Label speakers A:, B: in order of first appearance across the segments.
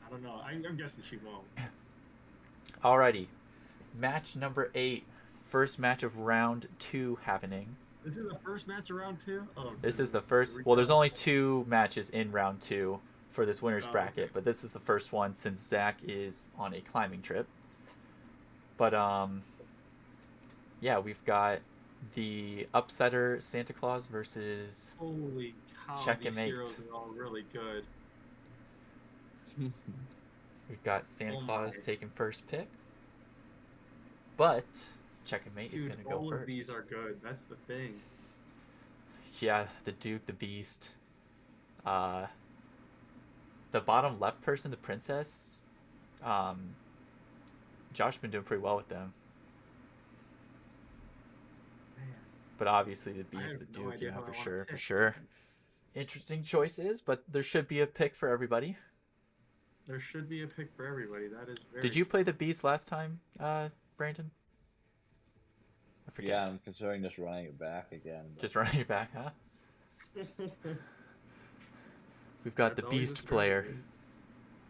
A: I don't know. I'm guessing she won't.
B: Alrighty. Match number 8. First match of round 2 happening.
A: This is the first match of round two. Oh
B: This is the
A: goodness. Here
B: first.
A: we
B: Well, there's
A: go.
B: only 2 matches in round 2 for this winner's
A: Oh, okay.
B: bracket, but this is the first one since Zach is on a climbing trip. But yeah, we've got the upsetter SantaClaus versus
A: Holy cow, these
B: CheckM8.
A: heroes are all really good.
B: We've got
A: Oh my.
B: SantaClaus taking first pick, but CheckM8 is
A: Dude,
B: gonna go
A: all of these
B: first.
A: are good. That's the thing.
B: Yeah, the Duke, the Beast, uh, the bottom left person, the Princess. Um, Josh's been doing pretty well with them,
A: Man,
B: but obviously the
A: I
B: Beast,
A: have
B: the
A: no
B: Duke,
A: idea
B: yeah,
A: who
B: for
A: I want
B: sure,
A: to
B: for
A: pick.
B: sure. Interesting choices, but there should be a pick for everybody.
A: There should be a pick for everybody. That is
B: Did
A: very
B: you play
A: true.
B: the Beast last time, Brandon? I forget.
C: Yeah, I'm considering just running it back again, but
B: Just running it back, huh? We've got the
A: That's always a
B: Beast player.
A: strategy.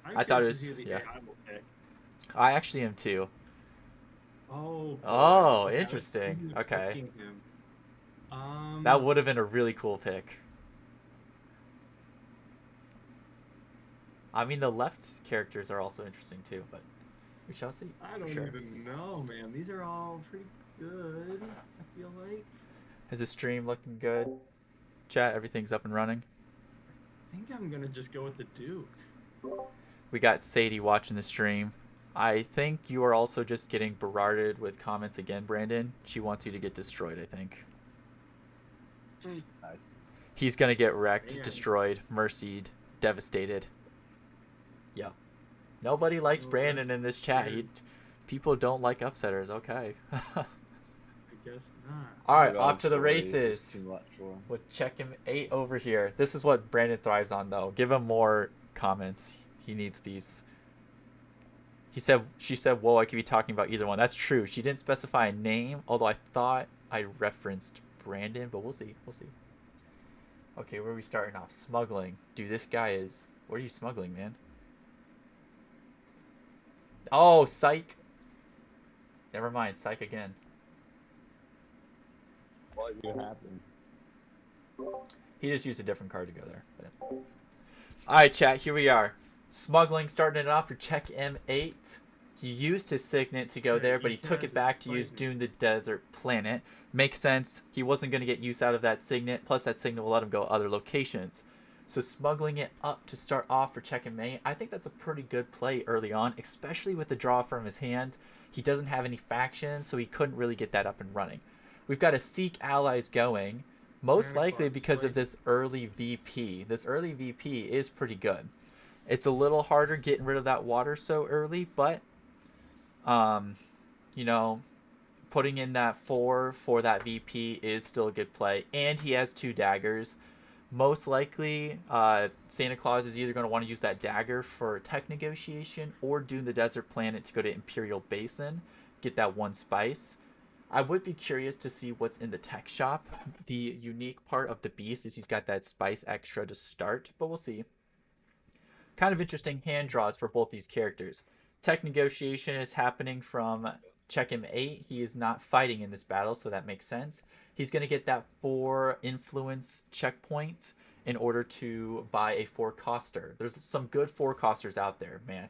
A: I'm
B: I thought it
A: curious to
B: was,
A: see who the
B: yeah.
A: AI will pick.
B: I actually am too.
A: Oh boy.
B: Oh,
A: Okay, let's see
B: interesting.
A: who's
B: Okay.
A: picking him.
B: That would have been a really cool pick. I mean, the left characters are also interesting too, but we shall see
A: I
B: for
A: don't
B: sure.
A: even know, man. These are all pretty good, I feel like.
B: Is the stream looking good? Chat, everything's up and running.
A: I think I'm gonna just go with the Duke.
B: We got Sadie watching the stream. I think you are also just getting berarded with comments again, Brandon. She wants you to get destroyed, I think.
C: nice.
B: He's gonna get wrecked,
A: Man,
B: destroyed, mercied, devastated. Yep. Nobody likes
A: oh, that's
B: Brandon in this chat.
A: weird.
B: People don't like upsetters. Okay.
A: I guess not.
B: All right, off
C: Regarding
B: to the
C: story is just
B: races
C: too much for him.
B: with CheckM8 over here. This is what Brandon thrives on, though. Give him more comments. He needs these. She said, whoa, I could be talking about either one. That's true. She didn't specify a name, although I thought I referenced Brandon, but we'll see. We'll see. Okay, where are we starting off? Smuggling. Dude, this guy is. What are you smuggling, man? Oh, psych. Never mind. Psych again.
C: What happened?
B: He just used a different card to go there. But... Alright, chat. Here we are. Smuggling starting it off for CheckM8. He used his signet to go
A: Yeah,
B: there, but
A: he
B: he took
A: has
B: it
A: his
B: back to use
A: fight
B: Dune
A: name.
B: the Desert Planet. Makes sense. He wasn't going to get use out of that signet. Plus, that signet will let him go other locations. So smuggling it up to start off for CheckM8, I think that's a pretty good play early on, especially with the draw from his hand. He doesn't have any factions, so he couldn't really get that up and running. We've got to seek allies going, most
A: Santa
B: likely
A: Claus
B: because of
A: fighting.
B: this early VP. This early VP is pretty good. It's a little harder getting rid of that water so early, but um, you know, putting in that 4 for that VP is still a good play. And he has 2 daggers. Most likely, SantaClaus is either going to want to use that dagger for tech negotiation or Dune the Desert Planet to go to Imperial Basin, get that 1 spice. I would be curious to see what's in the tech shop. The unique part of the beast is he's got that spice extra to start, but we'll see. Kind of interesting hand draws for both these characters. Tech negotiation is happening from CheckM8. He is not fighting in this battle, so that makes sense. He's going to get that 4 influence checkpoint in order to buy a 4 coster. There's some good 4 costers out there, man.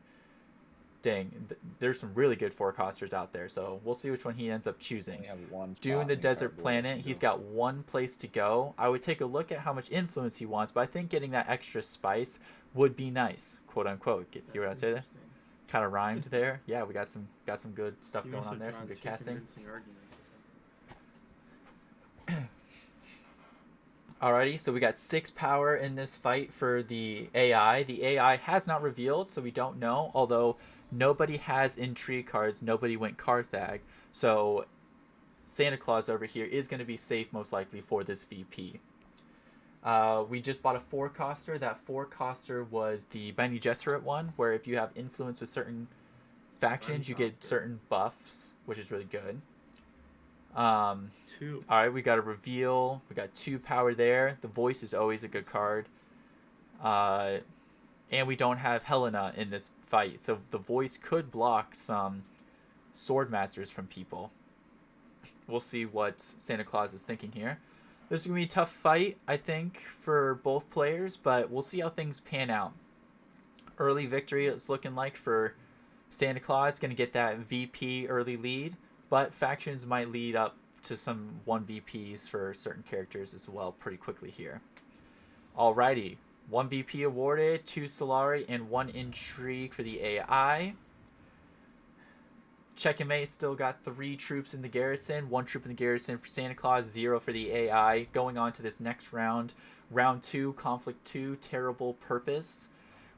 B: Dang, there's some really good 4 costers out there, so we'll see which one he ends up
C: I
B: choosing.
C: only have one
B: Dune
C: spot
B: the
C: in
B: Desert
C: cardboard I
B: Planet,
C: can
B: he's
C: go.
B: got 1 place to go. I would take a look at how much influence he wants, but I think getting that extra spice would be nice, quote unquote. Hear what
A: That's
B: I say there?
A: interesting.
B: Kind of rhymed there. Yeah, we got some good stuff
A: He
B: going
A: must
B: on
A: have
B: there, some
A: drawn
B: good
A: two
B: casting.
A: convincing arguments with him.
B: Alrighty, so we got 6 power in this fight for the AI. The AI has not revealed, so we don't know. Although nobody has intrigue cards, nobody went Carthag, so SantaClaus over here is going to be safe most likely for this VP. We just bought a 4 coster. That 4 coster was the Benny Gesserit one, where if you have influence with certain
A: Fun
B: factions, you get
A: coster.
B: certain buffs, which is really good. Um,
A: Two.
B: all right, we got a reveal. We got 2 power there. The voice is always a good card. Uh, And we don't have Helena in this fight, so the voice could block some sword masters from people. We'll see what SantaClaus is thinking here. This is going to be a tough fight, I think, for both players, but we'll see how things pan out. Early victory it's looking like for SantaClaus, going to get that VP early lead, but factions might lead up to some 1 VPs for certain characters as well pretty quickly here. Alrighty, 1 VP awarded, 2 Solari, and 1 Intrigue for the AI. CheckM8 still got 3 troops in the garrison, 1 troop in the garrison for SantaClaus, 0 for the AI. Going on to this next round, round 2, Conflict 2, Terrible Purpose.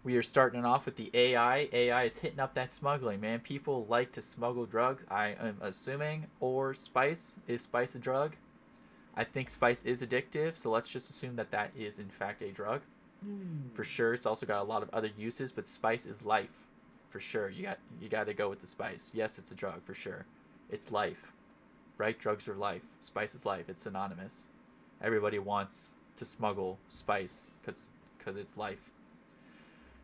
B: We are starting off with the AI. AI is hitting up that smuggling, man. People like to smuggle drugs, I am assuming, or spice. Is spice a drug? I think spice is addictive, so let's just assume that that is in fact a drug. For sure, it's also got a lot of other uses, but spice is life. For sure, you got to go with the spice. Yes, it's a drug, for sure. It's life, right? Drugs are life. Spice is life. It's synonymous. Everybody wants to smuggle spice because it's life.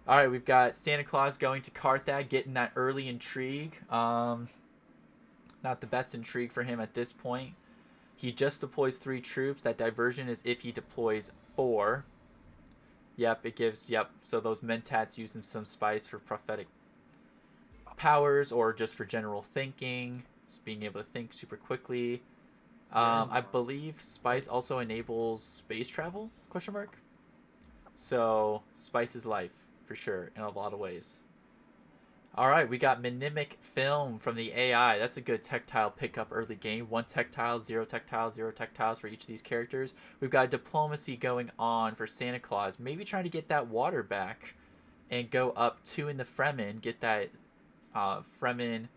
B: All right, we've got SantaClaus going to Carthag, getting that early intrigue. Not the best intrigue for him at this point. He just deploys 3 troops. That diversion is if he deploys 4. Yep, it gives, yep. So those mentats using some spice for prophetic powers or just for general thinking. Just being able to think super quickly. I believe spice also enables space travel, question mark. So spice is life, for sure, in a lot of ways. All right, we got Mimic Film from the AI. That's a good tactile pickup early game. 1 tactile, 0 tactile, 0 tactiles for each of these characters. We've got Diplomacy going on for SantaClaus. Maybe trying to get that water back and go up 2 in the Fremen. Get that Fremen,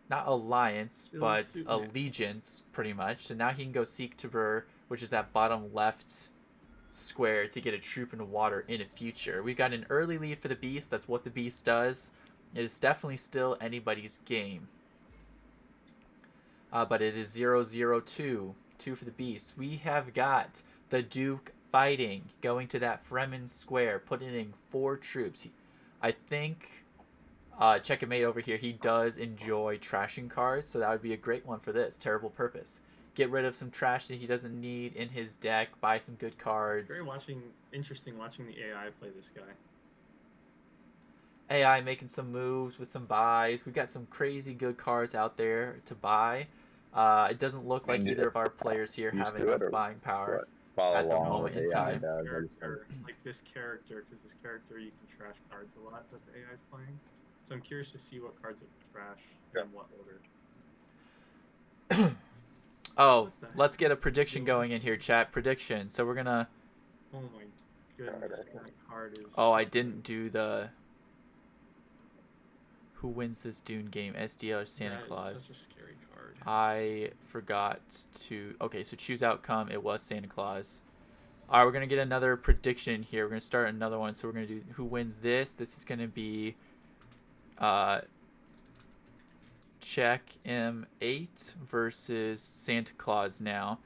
B: not alliance, but allegiance, pretty much. So now he can go seek Tabur, which is that bottom left square, to get a troop in the water in the future. We got an early lead for the Beast. That's what the Beast does. It is definitely still anybody's game. But it is 0-0-2. 2 for the Beast. We have got the Duke fighting, going to that Fremen square, putting in 4 troops. I think CheckM8 over here, he does enjoy trashing cards, so that would be a great one for this. Terrible Purpose. Get rid of some trash that he doesn't need in his deck. Buy some good cards.
A: Very interesting watching the AI play this guy.
B: AI making some moves with some buys. We've got some crazy good cards out there to buy. It doesn't look like either of our players here have enough buying power at the moment in time.
A: Like this character, because this character you can trash cards a lot that the AI is playing. So I'm curious to see what cards it will trash in what order.
B: Oh, let's get a prediction going in here, chat. Prediction. So we're gonna.
A: Oh my goodness, that card is.
B: Oh, I didn't do the. Who wins this Dune game? SDL or SantaClaus?
A: That's such a scary card.
B: I forgot to. Okay, so choose outcome. It was SantaClaus. All right, we're gonna get another prediction here. We're gonna start another one. So we're gonna do who wins this. This is gonna be. CheckM8 versus SantaClaus now.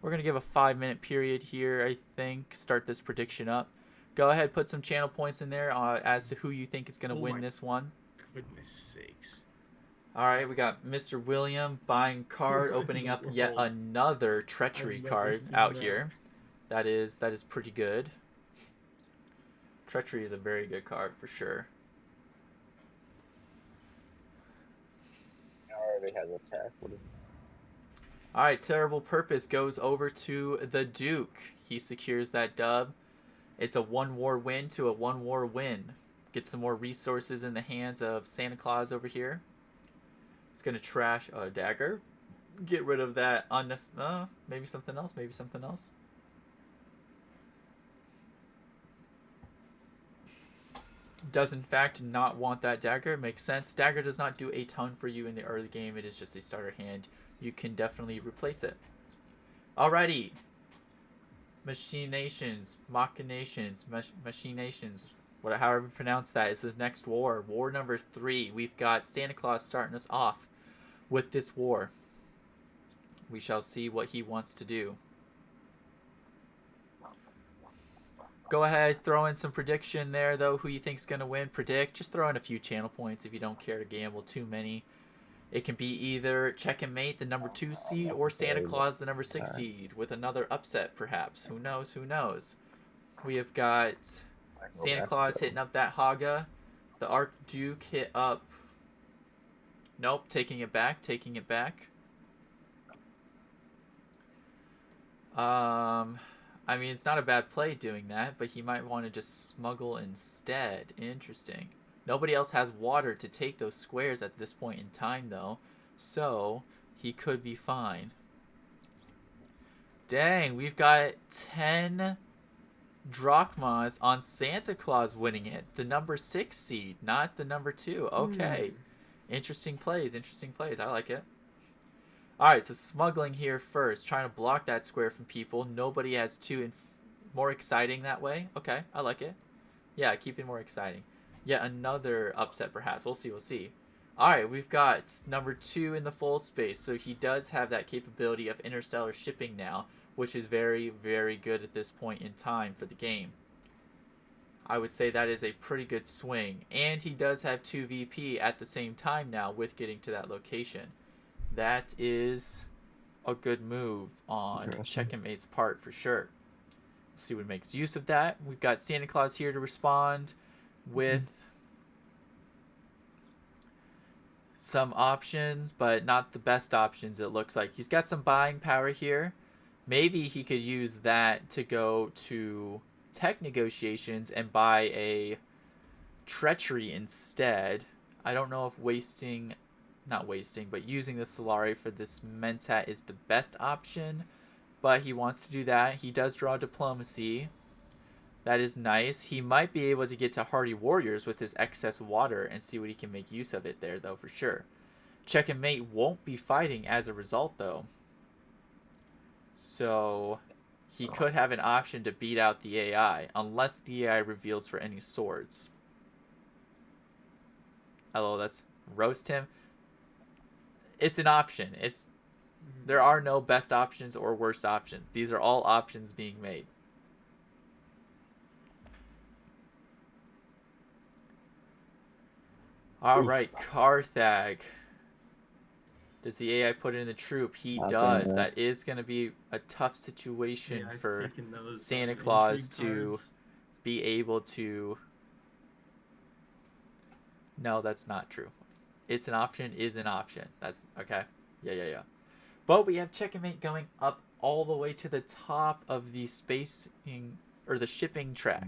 B: We're going to give a 5-minute period here, I think. Start this prediction up. Go ahead, put some channel points in there as to who you think is going to win this one.
A: Goodness sakes.
B: All right, we got Mr. William buying card, opening up yet another treachery card out here. That is pretty good. Treachery is a very good card for sure.
C: Has attack.
B: All right, Terrible Purpose goes over to the Duke. He secures that dub. It's a 1-war win to a 1-war win. Get some more resources in the hands of SantaClaus over here. It's gonna trash a dagger. Get rid of that maybe something else. Maybe something else. Does in fact not want that dagger. Makes sense. Dagger does not do a ton for you in the early game. It is just a starter hand. You can definitely replace it. Alrighty. Machinations, however you pronounce that, is this next war. War number 3. We've got SantaClaus starting us off with this war. We shall see what he wants to do. Go ahead, throw in some prediction there, though. Who you think's going to win? Predict. Just throw in a few channel points if you don't care to gamble too many. It can be either CheckM8, the number 2 seed, or SantaClaus, the number 6 seed, with another upset, perhaps. Who knows? Who knows? We have got SantaClaus hitting up that Haga. The Archduke hit up... Nope, taking it back, taking it back. I mean, it's not a bad play doing that, but he might want to just smuggle instead. Interesting. Nobody else has water to take those squares at this point in time, though, so he could be fine. Dang, we've got 10 drachmas on SantaClaus winning it. The number 6 seed, not the number 2. Okay. Interesting plays, interesting plays. I like it. Alright, so smuggling here first. Trying to block that square from people. Nobody has 2 more exciting that way. Okay, I like it. Yeah, keep it more exciting. Yet another upset, perhaps. We'll see, we'll see. Alright, we've got number 2 in the fold space. So he does have that capability of interstellar shipping now, which is very, very good at this point in time for the game. I would say that is a pretty good swing. And he does have 2 VP at the same time now with getting to that location. That is a good move on CheckM8's part for sure. Let's see what makes use of that. We've got SantaClaus here to respond with some options, but not the best options, it looks like. He's got some buying power here. Maybe he could use that to go to tech negotiations and buy a treachery instead. I don't know if using the Solari for this Mentat is the best option, but he wants to do that. He does draw diplomacy. That is nice. He might be able to get to Hardy Warriors with his excess water and see what he can make use of it there, though, for sure. CheckM8 won't be fighting as a result, though. So he could have an option to beat out the AI, unless the AI reveals for any swords. Hello, that's roast him. It's an option. There are no best options or worst options. These are all options being made. All right, Carthag. Does the AI put it in the troop? He does. That is going to be a tough situation for SantaClaus to be able to... No, that's not true. It's an option is an option. That's okay. Yeah. But we have CheckM8 going up all the way to the top of the spacing or the shipping track.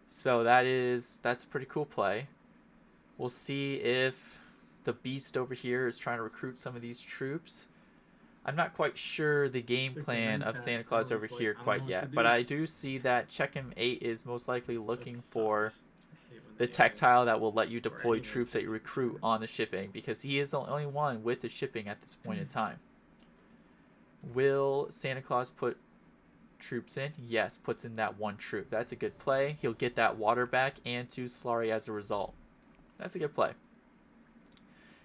B: So that's a pretty cool play. We'll see if the beast over here is trying to recruit some of these troops. I'm not quite sure the game plan of SantaClaus over here quite yet, but I do see that CheckM8 is most likely looking for the tactile that will let you deploy troops that you recruit on the shipping, because he is the only one with the shipping at this point in time. Will SantaClaus put troops in? Yes, puts in that 1 troop. That's a good play. He'll get that water back and 2 Solari as a result. That's a good play.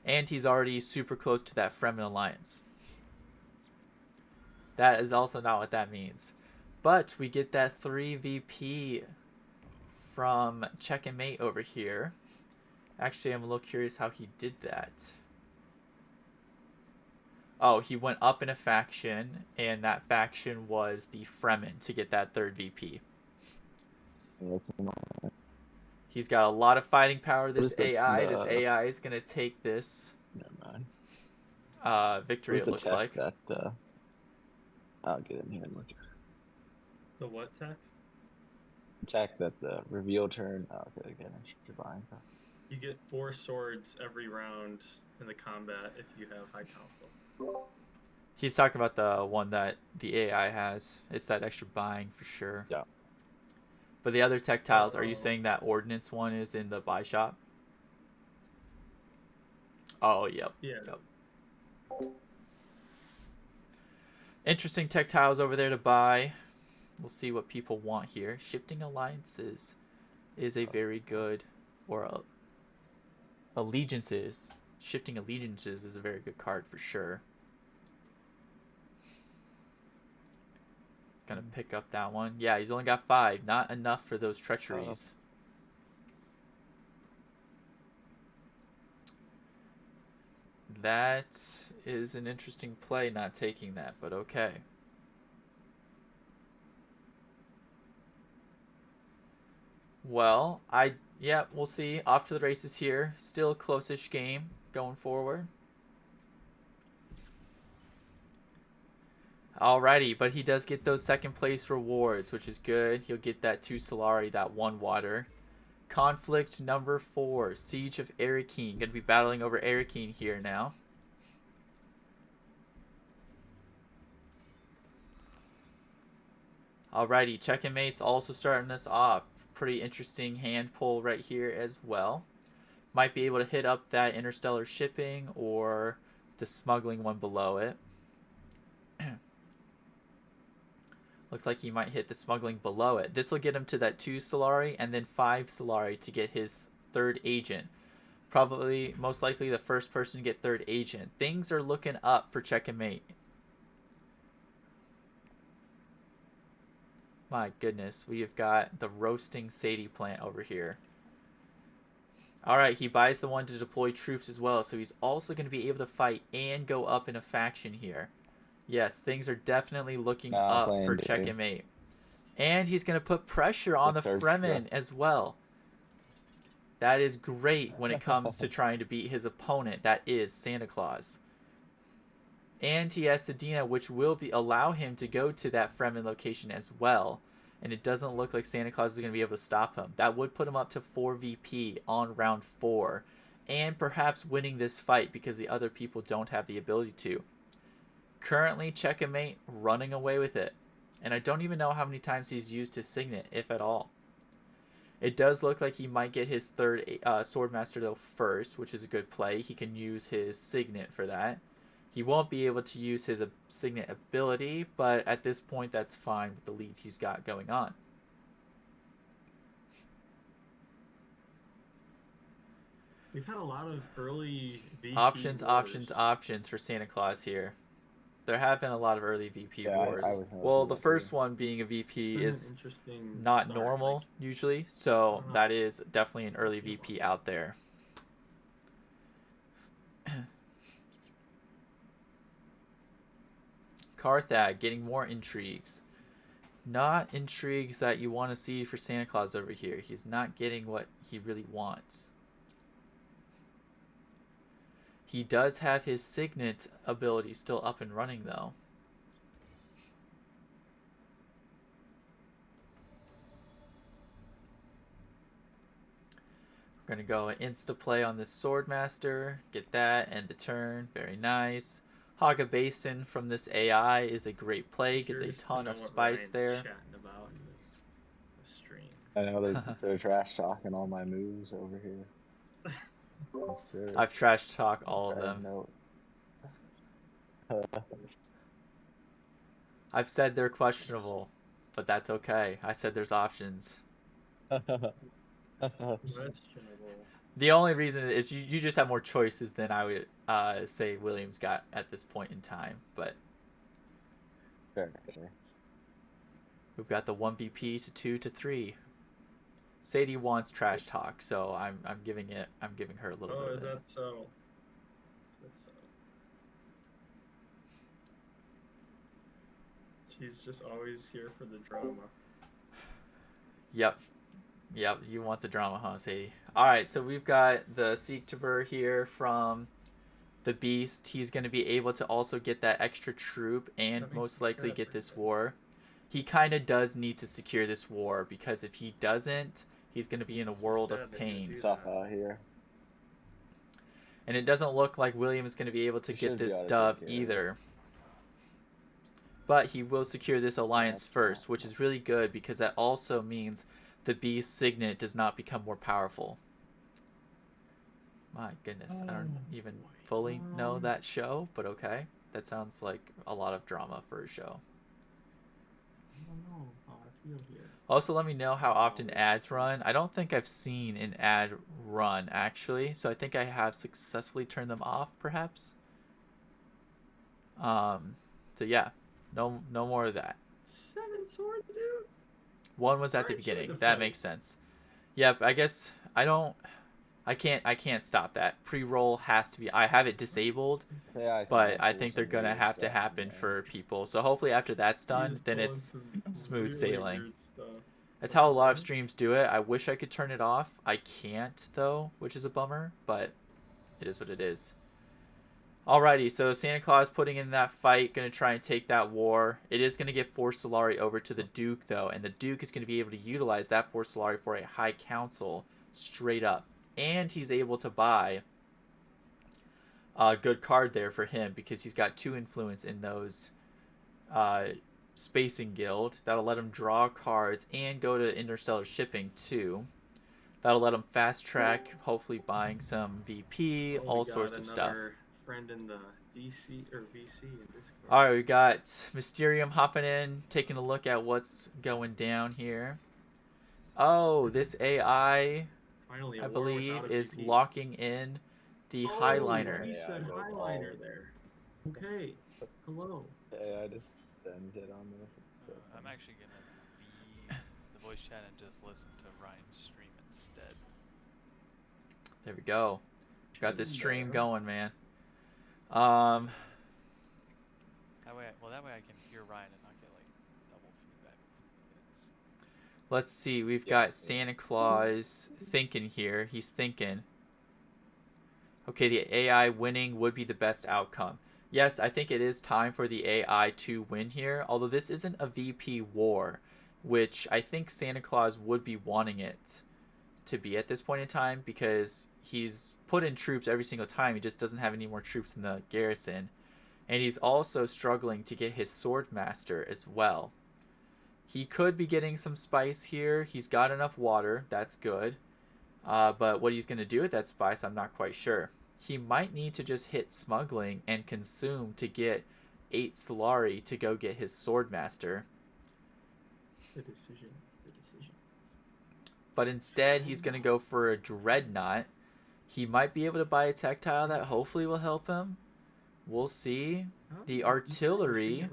B: And he's already super close to that Fremen alliance. That is also not what that means. But we get that 3 VP from CheckM8 over here. Actually, I'm a little curious how he did that. Oh, he went up in a faction, and that faction was the Fremen to get that 3rd VP. He's got a lot of fighting power, this AI. This AI is going to take this victory, it looks like.
C: I'll get in here and look.
A: The what tech?
C: Check that the reveal turn. Oh, okay, again, you're buying.
A: You get 4 swords every round in the combat if you have high council.
B: He's talking about the one that the AI has. It's that extra buying for sure.
C: Yeah.
B: But the other tech tiles, are you saying that ordnance one is in the buy shop? Oh, yep.
A: Yeah.
B: Yep. Interesting tech tiles over there to buy. We'll see what people want here. Shifting alliances is a very good, or allegiances. Shifting allegiances is a very good card for sure. Gonna pick up that one. Yeah, he's only got 5. Not enough for those treacheries. That is an interesting play, not taking that, but okay. Well, yeah, we'll see. Off to the races here. Still close-ish game going forward. Alrighty, but he does get those second place rewards, which is good. He'll get that 2 Solari, that 1 water. Conflict number 4, Siege of Arakeen. Gonna be battling over Arakeen here now. Alrighty, CheckM8's also starting us off. Pretty interesting hand pull right here as well. Might be able to hit up that interstellar shipping or the smuggling one below it. Looks like he might hit the smuggling below it. This will get him to that 2 Solari and then 5 Solari to get his 3rd agent. Probably, most likely, the first person to get 3rd agent. Things are looking up for CheckM8. My goodness, we have got the roasting Sadie plant over here. Alright, he buys the one to deploy troops as well, so he's also going to be able to fight and go up in a faction here. Yes, things are definitely looking up for CheckM8. And he's going to put pressure on the Fremen as well. That is great when it comes to trying to beat his opponent, that is SantaClaus. And he has Sedina, which will allow him to go to that Fremen location as well. And it doesn't look like SantaClaus is going to be able to stop him. That would put him up to 4 VP on round 4. And perhaps winning this fight because the other people don't have the ability to. Currently, CheckM8 running away with it. And I don't even know how many times he's used his signet, if at all. It does look like he might get his 3rd Swordmaster, though, first, which is a good play. He can use his signet for that. He won't be able to use his signet ability, but at this point, that's fine with the lead he's got going on.
A: We've had a lot of early VP
B: options
A: wars.
B: for SantaClaus here. There have been a lot of early VP wars.
C: Well,
B: the first one being a VP is not
A: start,
B: normal
A: like,
B: usually, so that is definitely an early VP out there. Carthag getting more intrigues. Not intrigues that you want to see for SantaClaus over here. He's not getting what he really wants. He does have his signet ability still up and running, though. We're going to go insta-play on this Swordmaster. Get that, end the turn. Very nice. Haga Basin from this AI is a great play. Gets a ton of spice there.
A: About in the stream.
C: I know they're trash talking all my moves over here. Sure.
B: I've trash talked all of them. I've said they're questionable, but that's okay. I said there's options.
A: Questionable.
B: The only reason is you just have more choices than I would say Williams got at this point in time. But
C: Fair.
B: We've got the 1 VP to 2 to 3. Sadie wants trash talk, so I'm giving her a little bit of
A: is that so? She's just always here for the drama.
B: Yep, you want the drama, huh, Sadie? Alright, so we've got the Seektiver here from the Beast. He's going to be able to also get that extra troop and most likely get this war. He kind of does need to secure this war, because if he doesn't, he's going to be in a world of pain.
C: Tough out here.
B: And it doesn't look like William is going to be able to get this dub either. But he will secure this alliance first, which is really good, because that also means the Beast signet does not become more powerful. My goodness, I don't even fully know that show, but okay. That sounds like a lot of drama for a show.
A: I don't know how I feel here.
B: Also, let me know how often ads run. I don't think I've seen an ad run, actually. So I think I have successfully turned them off, perhaps. So yeah, no more of that.
A: in swords, dude?
B: One was at the
A: Aren't you in
B: beginning.
A: the
B: That
A: fight?
B: makes sense. Yep, I guess I can't stop that. Pre-roll has to be. I have it disabled,
C: Yeah, I
B: but
C: can't
B: I
C: do
B: think they're
C: some
B: gonna
C: weird
B: have to
C: stuff in
B: happen
C: there.
B: for people. So hopefully after that's
A: He
B: done,
A: is
B: then
A: pulling
B: it's
A: some
B: smooth
A: really
B: sailing.
A: weird stuff.
B: That's how a lot of
A: What?
B: streams do it. I wish I could turn it off. I can't though, which is a bummer, but it is what it is. Alrighty, so SantaClaus putting in that fight, gonna try and take that war. It is gonna get 4 Solari over to the Duke though, and the Duke is gonna be able to utilize that 4 Solari for a High Council straight up. And he's able to buy a good card there for him because he's got 2 influence in those Spacing Guild. That'll let him draw cards and go to Interstellar Shipping too. That'll let him fast track, hopefully buying some VP,
A: Oh,
B: all
A: we
B: sorts
A: got
B: of stuff.
A: another friend in the DC or VC in Discord.
B: Alright, we got Mysterium hopping in, taking a look at what's going down here. Oh, this AI,
A: Finally, a
B: I
A: war
B: believe,
A: without a
B: is
A: VP.
B: locking in the
A: Oh,
B: highliner.
A: he
C: Yeah,
A: said
C: it goes
A: highliner
C: all-
A: there. Okay. Hello.
C: Yeah, I just ended on this.
D: I'm actually gonna leave the voice chat and just listen to Ryan's stream instead.
B: There we go. Got this stream
A: There.
B: going, man.
D: That way I can hear Ryan and not get like double feedback.
B: Let's see. We've got SantaClaus thinking here. He's thinking. Okay, the AI winning would be the best outcome. Yes, I think it is time for the AI to win here. Although this isn't a VP war, which I think SantaClaus would be wanting it to be at this point in time because he's put in troops every single time. He just doesn't have any more troops in the garrison. And he's also struggling to get his Swordmaster as well. He could be getting some spice here. He's got enough water. That's good. But what he's going to do with that spice, I'm not quite sure. He might need to just hit smuggling and consume to get 8 Solari to go get his Swordmaster.
A: The decisions.
B: But instead, he's going to go for a Dreadnought. He might be able to buy a Tactile that hopefully will help him. We'll see. The artillery,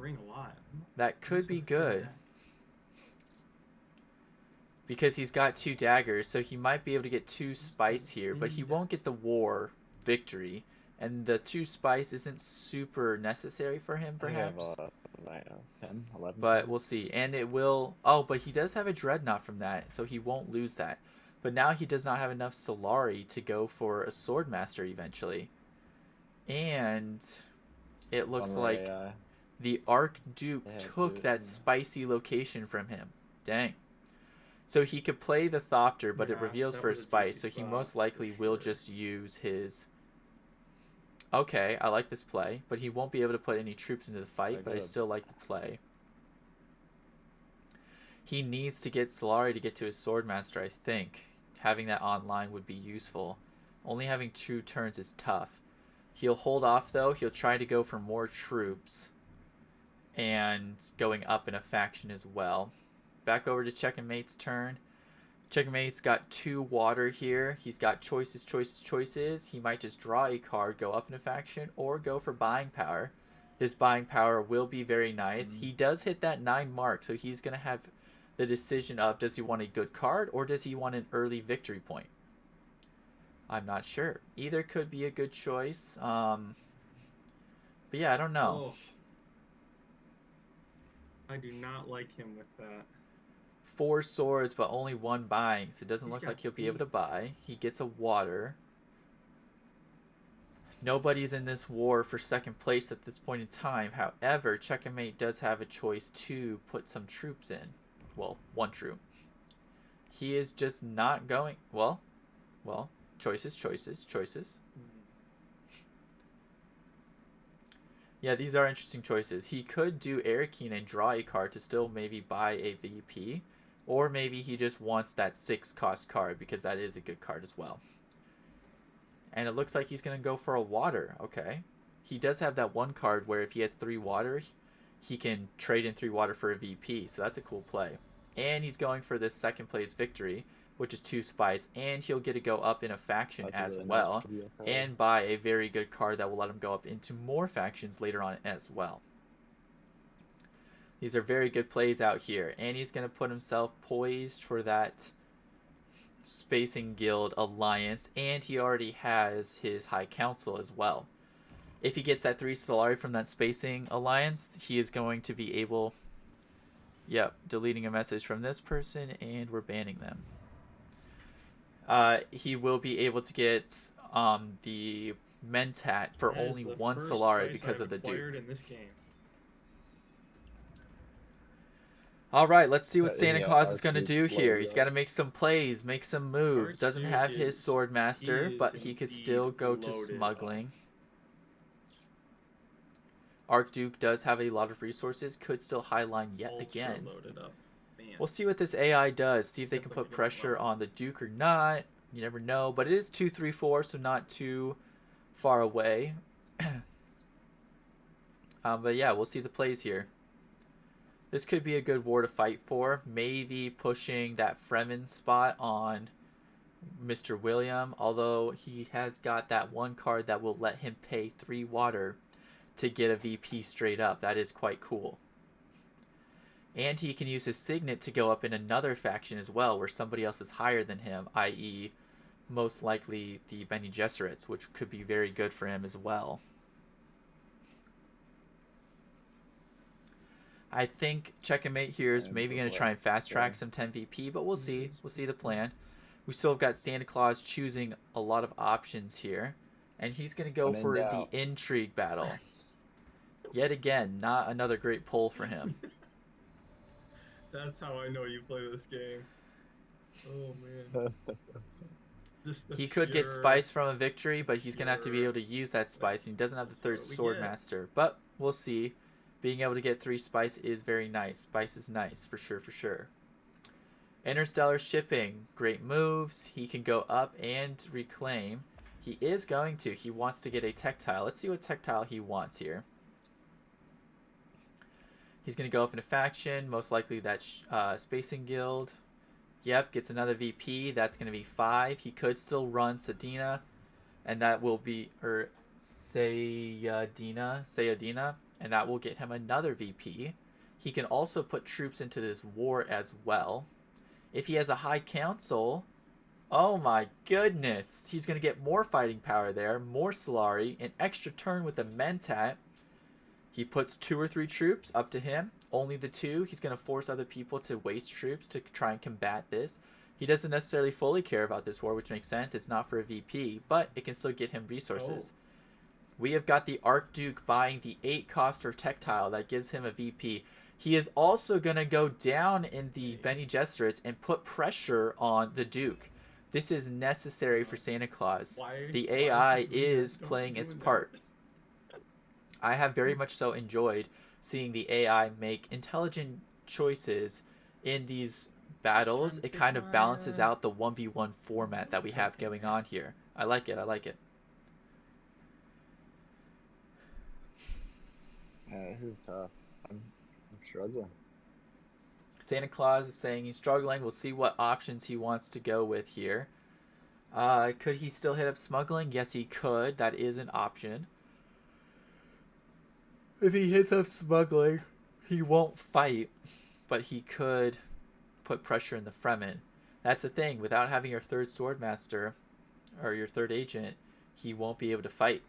B: that could be good. Because he's got 2 daggers, so he might be able to get 2 spice here, but he won't get the war victory. And the 2 spice isn't super necessary for him, perhaps.
C: I have 10, 11.
B: But we'll see. And it will... Oh, but he does have a Dreadnought from that, so he won't lose that. But now he does not have enough Solari to go for a Swordmaster eventually. And it looks like the Archduke took that spicy location from him. Dang. So he could play the Thopter, but it reveals for a spice, so he most likely will just use his... Okay, I like this play, but he won't be able to put any troops into the fight, but I still like the play. He needs to get Solari to get to his Swordmaster, I think. Having that online would be useful. Only having 2 turns is tough. He'll hold off, though. He'll try to go for more troops. And going up in a faction as well. Back over to CheckM8's turn. CheckM8's got 2 water here. He's got choices. He might just draw a card, go up in a faction, or go for buying power. This buying power will be very nice. He does hit that 9 mark, so he's going to have the decision of does he want a good card or does he want an early victory point? I'm not sure. Either could be a good choice. But yeah, I don't know.
A: Oh. I do not like him with that.
B: 4 swords, but only 1 buying, so it doesn't look like he'll be able to buy. He gets a water. Nobody's in this war for 2nd place at this point in time. However, CheckM8 does have a choice to put some troops in. Well, 1 troop. He is just not going... Well, choices. Yeah, these are interesting choices. He could do Arakeen and draw a card to still maybe buy a VP. Or maybe he just wants that 6 cost card because that is a good card as well. And it looks like he's going to go for a water. Okay. He does have that 1 card where if he has 3 water, he can trade in 3 water for a VP. So that's a cool play. And he's going for this 2nd place victory, which is 2 spice. And he'll get to go up in a faction as well. And buy a very good card that will let him go up into more factions later on as well. These are very good plays out here. And he's going to put himself poised for that Spacing Guild alliance. And he already has his High Council as well. If he gets that 3 Solari from that Spacing Alliance, he is going to be able... Yep, deleting a message from this person, and we're banning them. He will be able to get the Mentat for
A: That is
B: only
A: the
B: 1
A: first
B: Solari
A: spice
B: because
A: I've
B: of the
A: acquired
B: Duke.
A: in this game.
B: All right, let's see what
C: That is the
B: SantaClaus is going to
C: Arctic
B: do here.
C: logo.
B: He's got to make some plays, make some moves. Doesn't
A: Archduke
B: have his
A: is-
B: Swordmaster,
A: he is
B: but he could still
A: indeed
B: go to
A: loaded up.
B: smuggling. Archduke does have a lot of resources, could still highline yet
A: Ultra
B: again.
A: loaded up. Man.
B: We'll see what this AI does. See if they
A: That's
B: can
A: like
B: put
A: a different
B: pressure
A: level.
B: on the Duke or not. You never know. But it is 2-3-4, so not too far away. But yeah, we'll see the plays here. This could be a good war to fight for. Maybe pushing that Fremen spot on Mr. William. Although he has got that one card that will let him pay 3 water to get a VP straight up. That is quite cool. And he can use his Signet to go up in another faction as well, where somebody else is higher than him, i.e. most likely the Bene Gesserits, which could be very good for him as well. I think CheckM8 here is maybe going to try and fast track some 10 VP, but we'll see. We'll see the plan. We still have got SantaClaus choosing a lot of options here. And he's going to go
C: When in
B: for the
C: doubt.
B: Intrigue battle. Yet again, not another great pull for him.
A: That's how I know you play this game. Oh man. Just the
B: He could get
A: pure-
B: Spice from a victory, but he's going to have to be
A: pure-
B: able to use that Spice. And he doesn't have the third
A: That's what we get.
B: Swordmaster. But we'll see. Being able to get 3 Spice is very nice. Spice is nice, for sure, for sure. Interstellar Shipping. Great moves. He can go up and reclaim. He is going to. He wants to get a Tactile. Let's see what Tactile he wants here. He's going to go up in a faction. Most likely that Spacing Guild. Yep, gets another VP. That's going to be 5. He could still run Sadina. And that will be... Or Sayadina. And that will get him another VP. He can also put troops into this war as well. If he has a High Council... Oh my goodness. He's going to get more fighting power there. More Solari. An extra turn with the Mentat. He puts 2 or 3 troops up to him. Only the 2. He's going to force other people to waste troops to try and combat this. He doesn't necessarily fully care about this war, which makes sense. It's not for a VP, but it can still get him resources.
A: Oh.
B: We have got the Archduke buying the 8-cost or Tactile. That gives him a VP. He is also going to go down in the Bene Gesserits and put pressure on the Duke. This is necessary for SantaClaus. The AI is playing its part. I have very much so enjoyed seeing the AI make intelligent choices in these battles. It kind of balances out the 1v1 format that we have going on here. I like it. I like it.
C: Yeah, this is tough. I'm struggling.
B: SantaClaus is saying he's struggling. We'll see what options he wants to go with here. Could he still hit up smuggling? Yes, he could. That is an option. If he hits up smuggling, he won't fight, but he could put pressure in the Fremen. That's the thing. Without having your 3rd Swordmaster, or your 3rd agent, he won't be able to fight.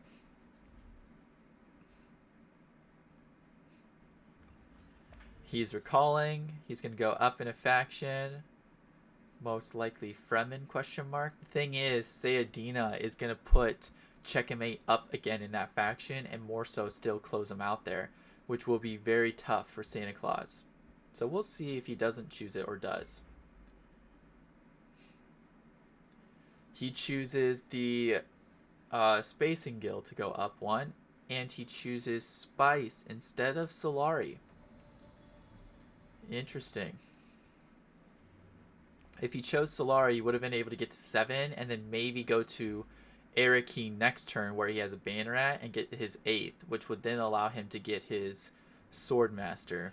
B: He's recalling. He's going to go up in a faction. Most likely Fremen, question mark. The thing is, Sayadina is going to put CheckM8 up again in that faction, and more so still close him out there, which will be very tough for SantaClaus. So we'll see if he doesn't choose it or does. He chooses the Spacing Guild to go up 1, and he chooses Spice instead of Solari. Interesting. If he chose Solari, he would have been able to get to 7 and then maybe go to Eriki next turn where he has a banner at and get his 8th, which would then allow him to get his Swordmaster.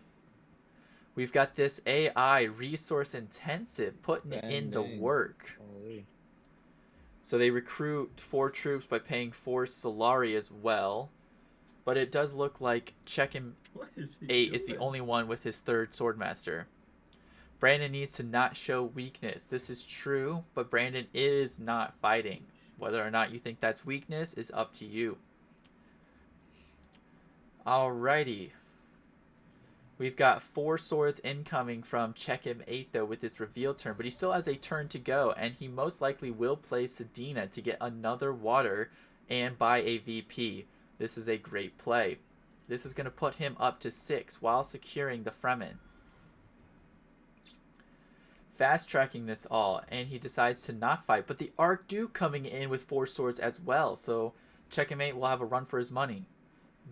B: We've got this AI resource intensive, putting it in the work.
C: Holy.
B: So they recruit 4 troops by paying 4 Solari as well. but it does look like CheckM8
A: What is he
B: is the
A: doing?
B: only one with his third Swordmaster. Brandon needs to not show weakness. This is true, but Brandon is not fighting. Whether or not you think that's weakness is up to you. Alrighty. We've got 4 swords incoming from CheckM8 though with this reveal turn, but he still has a turn to go, and he most likely will play Sedina to get another water and buy a VP. This is a great play. This is going to put him up to 6 while securing the Fremen. Fast tracking this all, and he decides to not fight, but the Archduke coming in with 4 swords as well, so CheckM8 will have a run for his money.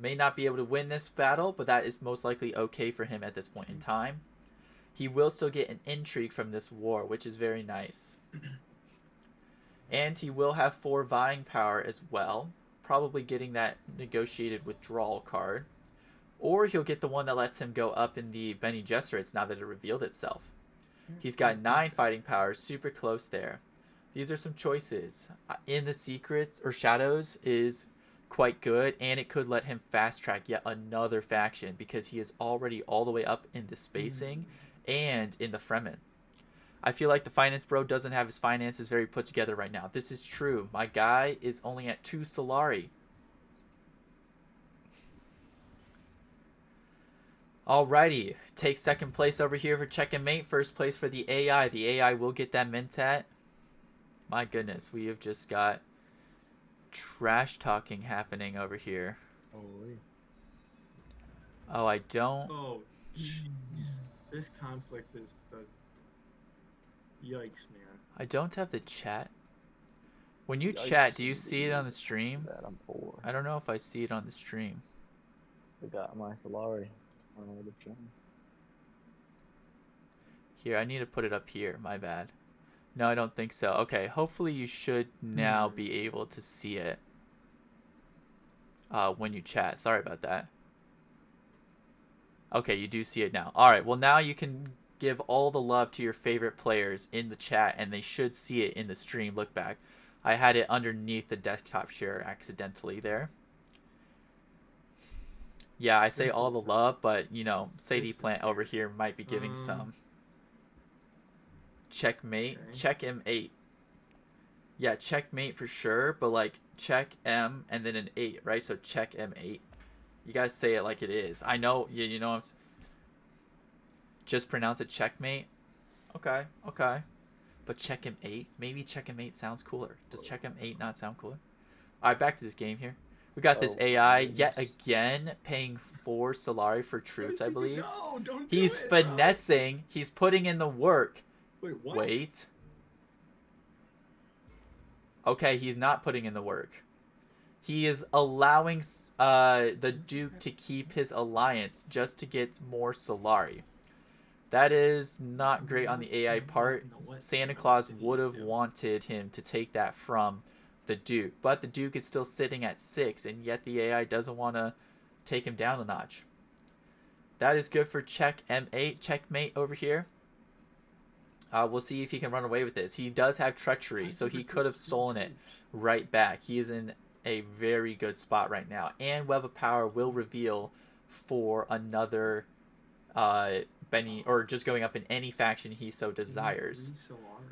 B: May not be able to win this battle, but that is most likely okay for him at this point in time. He will still get an intrigue from this war, which is very nice. And he will have 4 vying power as well, probably getting that negotiated withdrawal card. Or he'll get the one that lets him go up in the Bene Gesserits now that it revealed itself. He's got 9 fighting power, super close there. These are some choices. In the Secrets or Shadows is quite good, and it could let him fast track yet another faction because he is already all the way up in the spacing and in the Fremen. I feel like the finance bro doesn't have his finances very put together right now. This is true. My guy is only at 2 Solari. Alrighty, take second place over here for CheckM8. First place for the AI. The AI will get that Mentat. My goodness, we have just got trash talking happening over here.
C: Holy.
B: Oh, I don't.
A: Oh, jeez. This conflict is the yikes, man.
B: I don't have the chat. When you
C: Yikes,
B: chat, do you see it
C: indeed.
B: on the stream?
C: That I'm poor.
B: I don't know if I see it on the stream.
C: I got my Solari. I don't know the chance.
B: Here, I need to put it up here. My bad. No, I don't think so. Okay, hopefully you should now be able to see it when you chat. Sorry about that. Okay, you do see it now. Alright, well now you can give all the love to your favorite players in the chat, and they should see it in the stream look back. I had it underneath the desktop share accidentally there. Yeah, I say all the love, but, you know, Sadie Plant over here might be giving some. Checkmate.
A: Okay.
B: CheckM8. Yeah, checkmate for sure, but like check M and then an 8, right? So CheckM8. You guys say it like it is. I know, you know, just pronounce it checkmate. Okay, okay. But CheckM8? Maybe CheckM8 sounds cooler. Does CheckM8 not sound cooler? Alright, back to this game here. We got this AI yet again paying 4 Solari for troops, I believe.
A: No, don't
B: He's
A: do it,
B: finessing. He's putting in the work.
A: Wait, what?
B: Wait. Okay, he's not putting in the work. He is allowing the Duke to keep his alliance just to get more Solari. That is not great on the AI part. SantaClaus would have wanted him to take that from the Duke, but the Duke is still sitting at 6, and yet the AI doesn't want to take him down a notch. That is good for CheckM8, checkmate over here. We'll see if he can run away with this. He does have treachery, so he could have stolen it right back. He is in a very good spot right now, and Web of Power will reveal for another Benny, or just going up in any faction he so desires.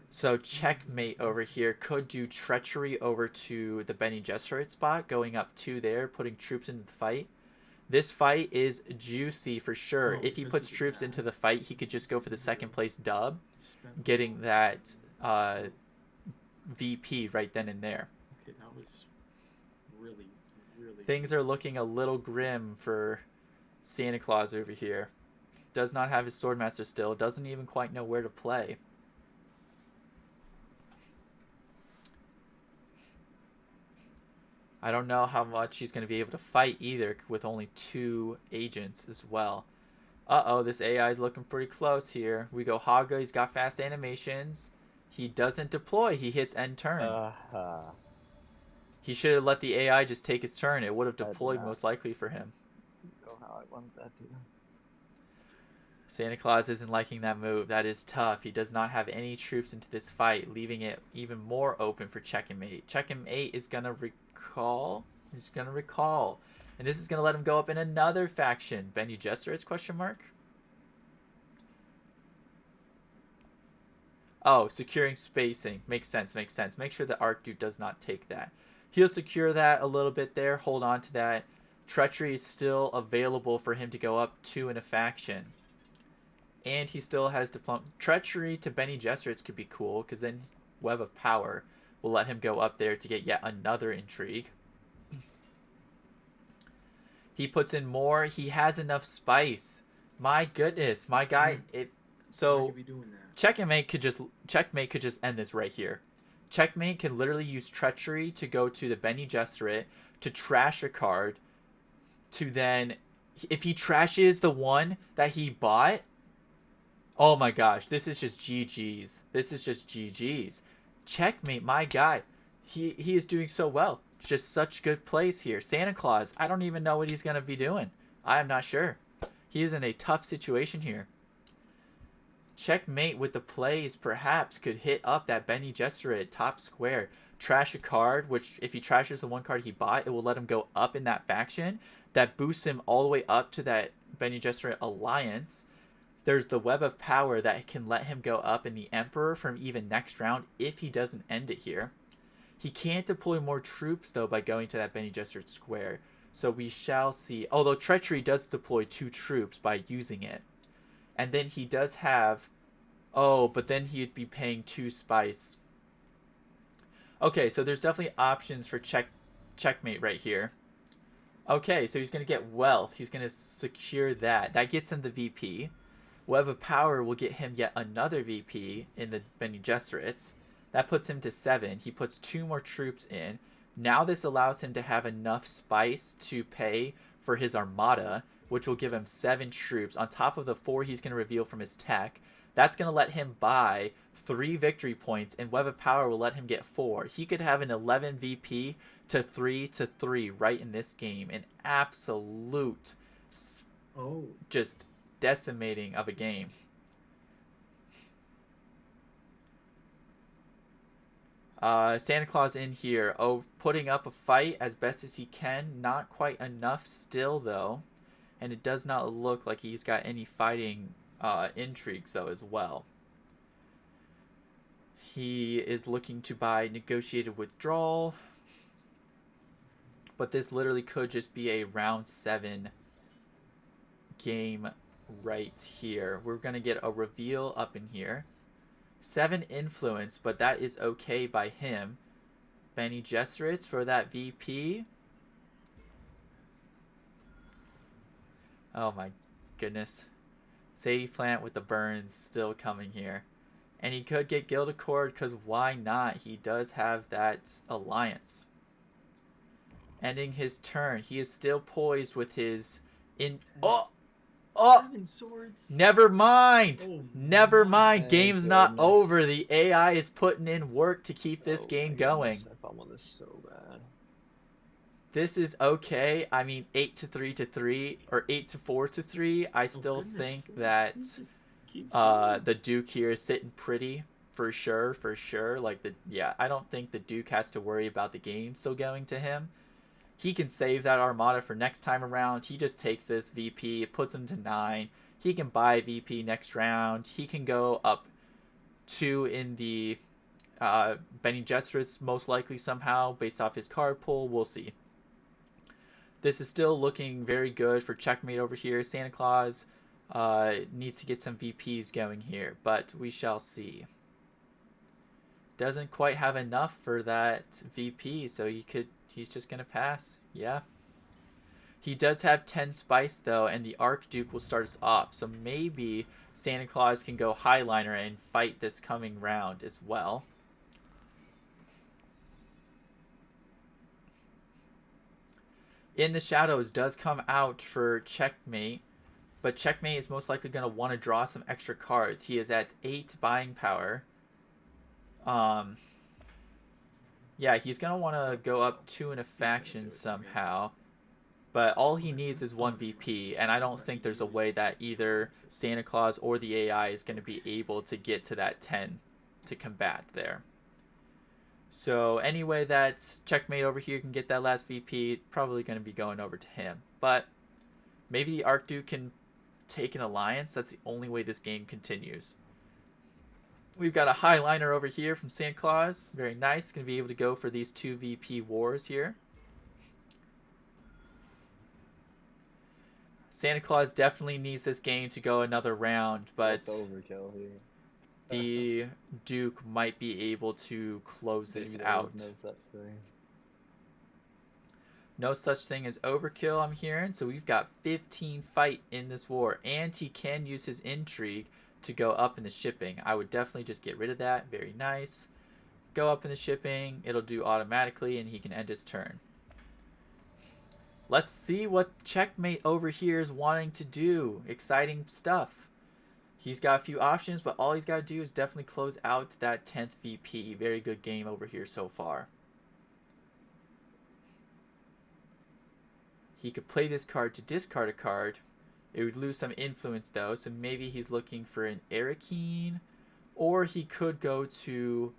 B: So checkmate over here could do treachery over to the Bene Gesserit spot, going up 2 there, putting troops into the fight. This fight is juicy for sure. If he puts troops into the fight, he could just go for the second place dub, getting that VP right then and there.
A: Okay, that was really.
B: Things are looking a little grim for SantaClaus over here. Does not have his Swordmaster still. Doesn't even quite know where to play. I don't know how much he's going to be able to fight either with only 2 agents as well. Uh-oh, this AI is looking pretty close here. We go Haga. He's got fast animations. He doesn't deploy. He hits end turn. He should have let the AI just take his turn. It would have deployed most likely for him.
C: Go how I wanted that to.
B: SantaClaus isn't liking that move. That is tough. He does not have any troops into this fight, leaving it even more open for CheckM8. CheckM8 is going to recall. He's going to recall. And this is going to let him go up in another faction. Bene Gesserits, question mark? Oh, securing spacing. Makes sense, makes sense. Make sure the Archduke does not take that. He'll secure that a little bit there. Hold on to that. Treachery is still available for him to go up 2 in a faction. And he still has Treachery to Bene Gesserits could be cool, because then Web of Power will let him go up there to get yet another intrigue. He puts in more. He has enough spice. My goodness, my guy.
A: Why
B: So
A: could be doing that?
B: Checkmate could just end this right here. Checkmate can literally use Treachery to go to the Bene Gesserit to trash a card, to then, if he trashes the one that he bought, oh my gosh, this is just GG's. This is just GG's. Checkmate, my guy. He is doing so well. Just such good plays here. SantaClaus, I don't even know what he's going to be doing. I am not sure. He is in a tough situation here. Checkmate with the plays perhaps could hit up that Bene Gesserit top square. Trash a card, which if he trashes the one card he bought, it will let him go up in that faction. That boosts him all the way up to that Bene Gesserit alliance. There's the Web of Power that can let him go up in the Emperor from even next round if he doesn't end it here. He can't deploy more troops, though, by going to that Bene Gesserit square. So we shall see. Although Treachery does deploy 2 troops by using it. And then he does have... Oh, but then he'd be paying 2 spice. Okay, so there's definitely options for checkmate right here. Okay, so he's going to get wealth. He's going to secure that. That gets him the VP. Web of Power will get him yet another VP in the Bene Gesserits. That puts him to 7. He puts 2 more troops in. Now this allows him to have enough spice to pay for his armada, which will give him 7 troops on top of the 4 he's going to reveal from his tech. That's going to let him buy 3 victory points, and Web of Power will let him get 4. He could have an 11 VP to 3 right in this game. An absolute just decimating of a game. SantaClaus in here. Oh, putting up a fight as best as he can. Not quite enough still, though. And it does not look like he's got any fighting intrigues, though, as well. He is looking to buy negotiated withdrawal. But this literally could just be a round 7 game right here. We're going to get a reveal up in here. 7 influence, but that is okay by him. Bene Gesserits for that VP. Oh my goodness. Sadie Plant with the burns still coming here. And he could get Guild Accord, because why not? He does have that alliance. Ending his turn. He is still poised with his... Oh!
A: 7 swords.
B: Never mind.
A: Oh,
B: Never mind.
C: my
B: Game's not
C: goodness.
B: over. The AI is putting in work to keep this game going.
C: I fumbled this so bad.
B: This is okay. I mean, 8-3 or 8-4-3. I still
A: goodness.
B: think that
A: He just keeps going.
B: the Duke here is sitting pretty for sure. Like I don't think the Duke has to worry about the game still going to him. He can save that armada for next time around. He just takes this VP, it puts him to 9. He can buy VP next round. He can go up 2 in the Bene Gesserits most likely somehow based off his card pool. We'll see. This is still looking very good for Checkmate over here. SantaClaus needs to get some VPs going here, but we shall see. Doesn't quite have enough for that VP, so he's just going to pass. Yeah. He does have 10 spice, though, and the Archduke will start us off. So maybe SantaClaus can go Highliner and fight this coming round as well. In the Shadows does come out for Checkmate, but Checkmate is most likely going to want to draw some extra cards. He is at 8 buying power. Yeah, he's going to want to go up 2 in a faction somehow. But all he needs is 1 VP, and I don't think there's a way that either SantaClaus or the AI is going to be able to get to that 10 to combat there. So any way that Checkmate over here can get that last VP, probably going to be going over to him. But maybe the Archduke can take an alliance. That's the only way this game continues. We've got a highliner over here from SantaClaus. Very nice. Going to be able to go for these 2 VP wars here. SantaClaus definitely needs this game to go another round, but
C: It's overkill here.
B: the Duke might be able to close this
C: Maybe there is
B: out.
C: no such thing.
B: No such thing as overkill, I'm hearing. So we've got 15 fight in this war, and he can use his intrigue to go up in the shipping. I would definitely just get rid of that. Very nice. Go up in the shipping. It'll do automatically, and he can end his turn. Let's see what Checkmate over here is wanting to do. Exciting stuff. He's got a few options, but all he's got to do is definitely close out that 10th VP. Very good game over here so far. He could play this card to discard a card. It would lose some influence though, so maybe he's looking for an Arakeen. Or he could go to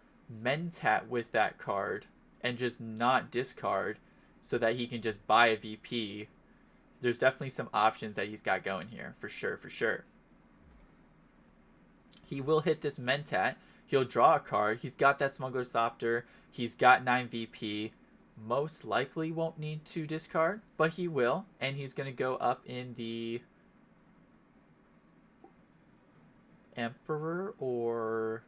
B: Mentat with that card and just not discard so that he can just buy a VP. There's definitely some options that he's got going here, for sure, for sure. He will hit this Mentat. He'll draw a card. He's got that Smuggler's Thopter. He's got 9 VP. Most likely won't need to discard, but he will. And he's going to go up in the Emperor or...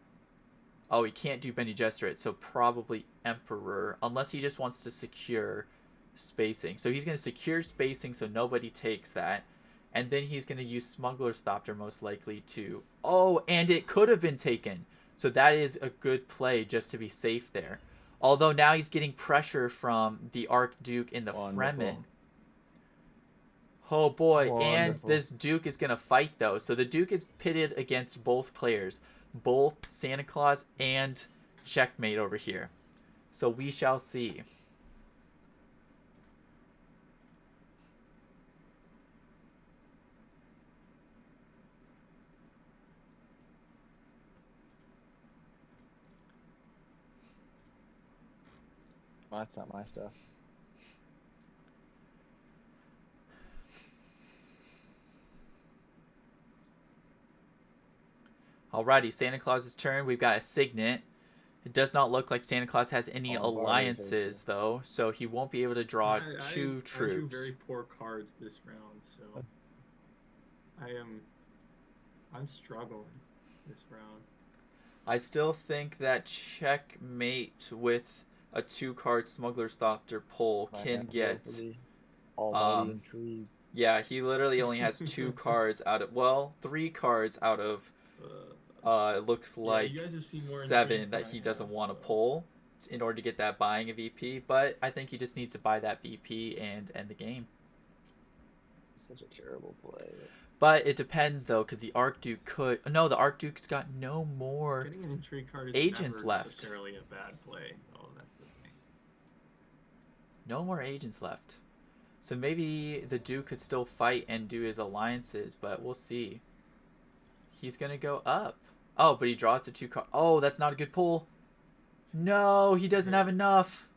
B: Oh, he can't do Bene Gesserit, so probably Emperor, unless he just wants to secure spacing. So he's going to secure spacing so nobody takes that. And then he's going to use Smuggler's Thopter most likely to... Oh, and it could have been taken. So that is a good play just to be safe there. Although now he's getting pressure from the Archduke in the Fremen. Oh boy,
C: Wonderful.
B: And this Duke is going to fight though. So the Duke is pitted against both players. Both SantaClaus and Checkmate over here. So we shall see.
C: Well, that's not my stuff.
B: Alrighty, SantaClaus' turn. We've got a Signet. It does not look like SantaClaus has any alliances, though, so he won't be able to draw two troops.
A: I drew very poor cards this round, so I'm struggling this round.
B: I still think that Checkmate with a 2-card Smuggler's Thopter pull can get...
C: Almighty Intrigue.
B: Yeah, he literally only has 2 cards out of... Well, 3 cards out of... it looks like 7 that he doesn't want to pull in order to get that buying a VP, but I think he just needs to buy that VP and end the game.
C: Such a terrible play.
B: But it depends though, because the Archduke could... No, the Archduke's got no more
A: Getting an intrigue card is
B: agents
A: never
B: left.
A: necessarily a bad play. Oh, that's the thing.
B: No more agents left. So maybe the Duke could still fight and do his alliances, but we'll see. He's going to go up. Oh, but he draws the 2 cards. Oh, that's not a good pull. No, he doesn't have enough.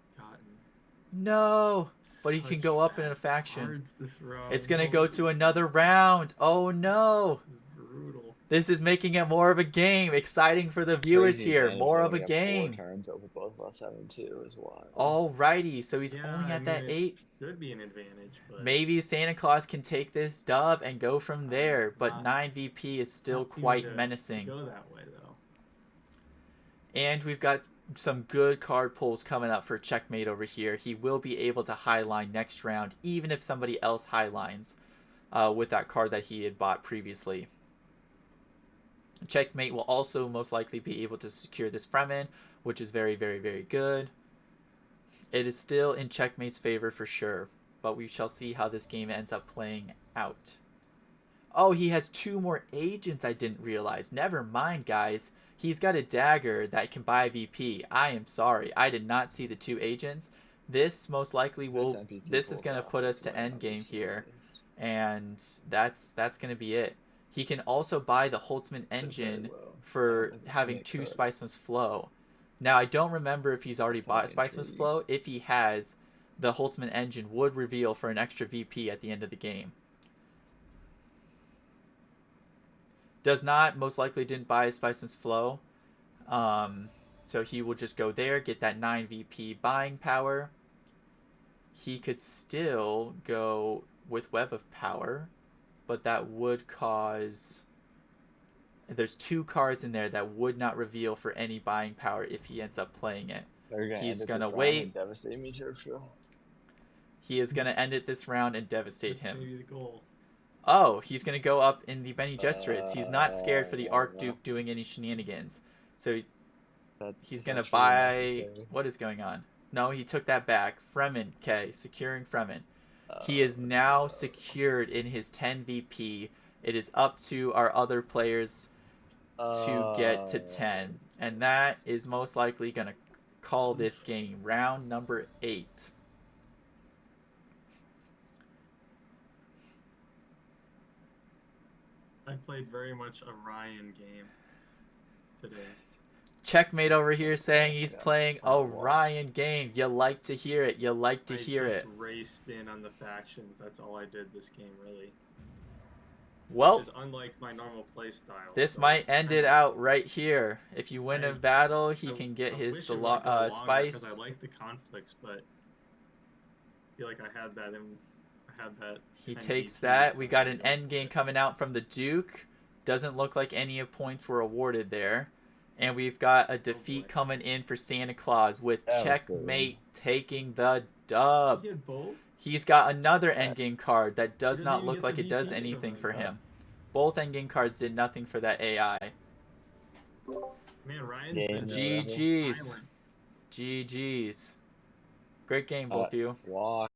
B: No. But he can go up in a faction. It's going to go to another round. Oh, no.
A: Brutal.
B: This is making it more of a game. Exciting for the viewers here. More of a game.
C: 4 turns over both of us having 2 is wild.
B: Alrighty, so he's only at that 8.
A: Should be an advantage, but
B: maybe SantaClaus can take this dub and go from there, but 9 VP is still quite menacing.
A: Go that way though.
B: And we've got some good card pulls coming up for Checkmate over here. He will be able to highline next round, even if somebody else highlines with that card that he had bought previously. Checkmate will also most likely be able to secure this Fremen, which is very, very, very good. It is still in Checkmate's favor for sure, but we shall see how this game ends up playing out. Oh, he has 2 more agents I didn't realize. Never mind, guys. He's got a dagger that can buy VP. I am sorry. I did not see the 2 agents. This most likely will... This is going to put us to endgame here. And that's going to be it. He can also buy the Holtzman engine for having 2 Spiceman's Flow. Now, I don't remember if he's already bought
C: Fine,
B: Spiceman's
C: please.
B: Flow. If he has, the Holtzman engine would reveal for an extra VP at the end of the game. Does not, most likely didn't buy Spiceman's Flow. So he will just go there, get that 9 VP buying power. He could still go with Web of Power, but that would cause... There's 2 cards in there that would not reveal for any buying power if he ends up playing it.
C: They're gonna
B: He's
C: end it
B: gonna
C: this round
B: wait.
C: and devastate me, Turf Show.
B: He is going to end it this round and devastate
A: That's
B: him.
A: maybe the goal.
B: Oh, he's going to go up in the Benny Jestrates. He's not scared for the Archduke doing any shenanigans. So he's going to
C: actually
B: buy...
C: necessary.
B: What is going on? No, he took that back. Fremen, okay, securing Fremen. He is now secured in his 10 VP. It is up to our other players to get to 10. And that is most likely going to call this game. Round number 8.
A: I played very much a Ryan game today.
B: CheckM8 over here saying he's playing a Ryan game. You like to hear it. You like to hear
A: I
B: it.
A: just raced in on the factions. That's all I did this game, really.
B: Well,
A: Which is unlike my normal play style.
B: this
A: so
B: might end it
A: kinda-
B: out right here. If you win a battle, he
A: I-
B: can get
A: I
B: his
A: wish it would go longer, 'cause
B: spice.
A: I like the conflicts, but I feel like I had that in. I had that.
B: He
A: 10
B: takes
A: VP,
B: that.
A: so
B: We
A: I
B: got an
A: ended up
B: end
A: with
B: game
A: it.
B: coming out from the Duke. Doesn't look like any points were awarded there. And we've got a defeat
A: boy.
B: coming in for Santa Claus with
C: Devastating.
B: CheckMate taking the dub.
A: He had both.
B: He's got another endgame card that does
A: doesn't
B: not
A: even
B: look
A: get
B: like
A: the
B: it does
A: VPs from
B: anything
A: it,
B: for
A: though.
B: him. Both endgame cards did nothing for that AI.
A: Man, Ryan's
C: Yeah,
A: been
B: GG's.
A: silent.
B: GG's. Great game, both of you.
C: Walk.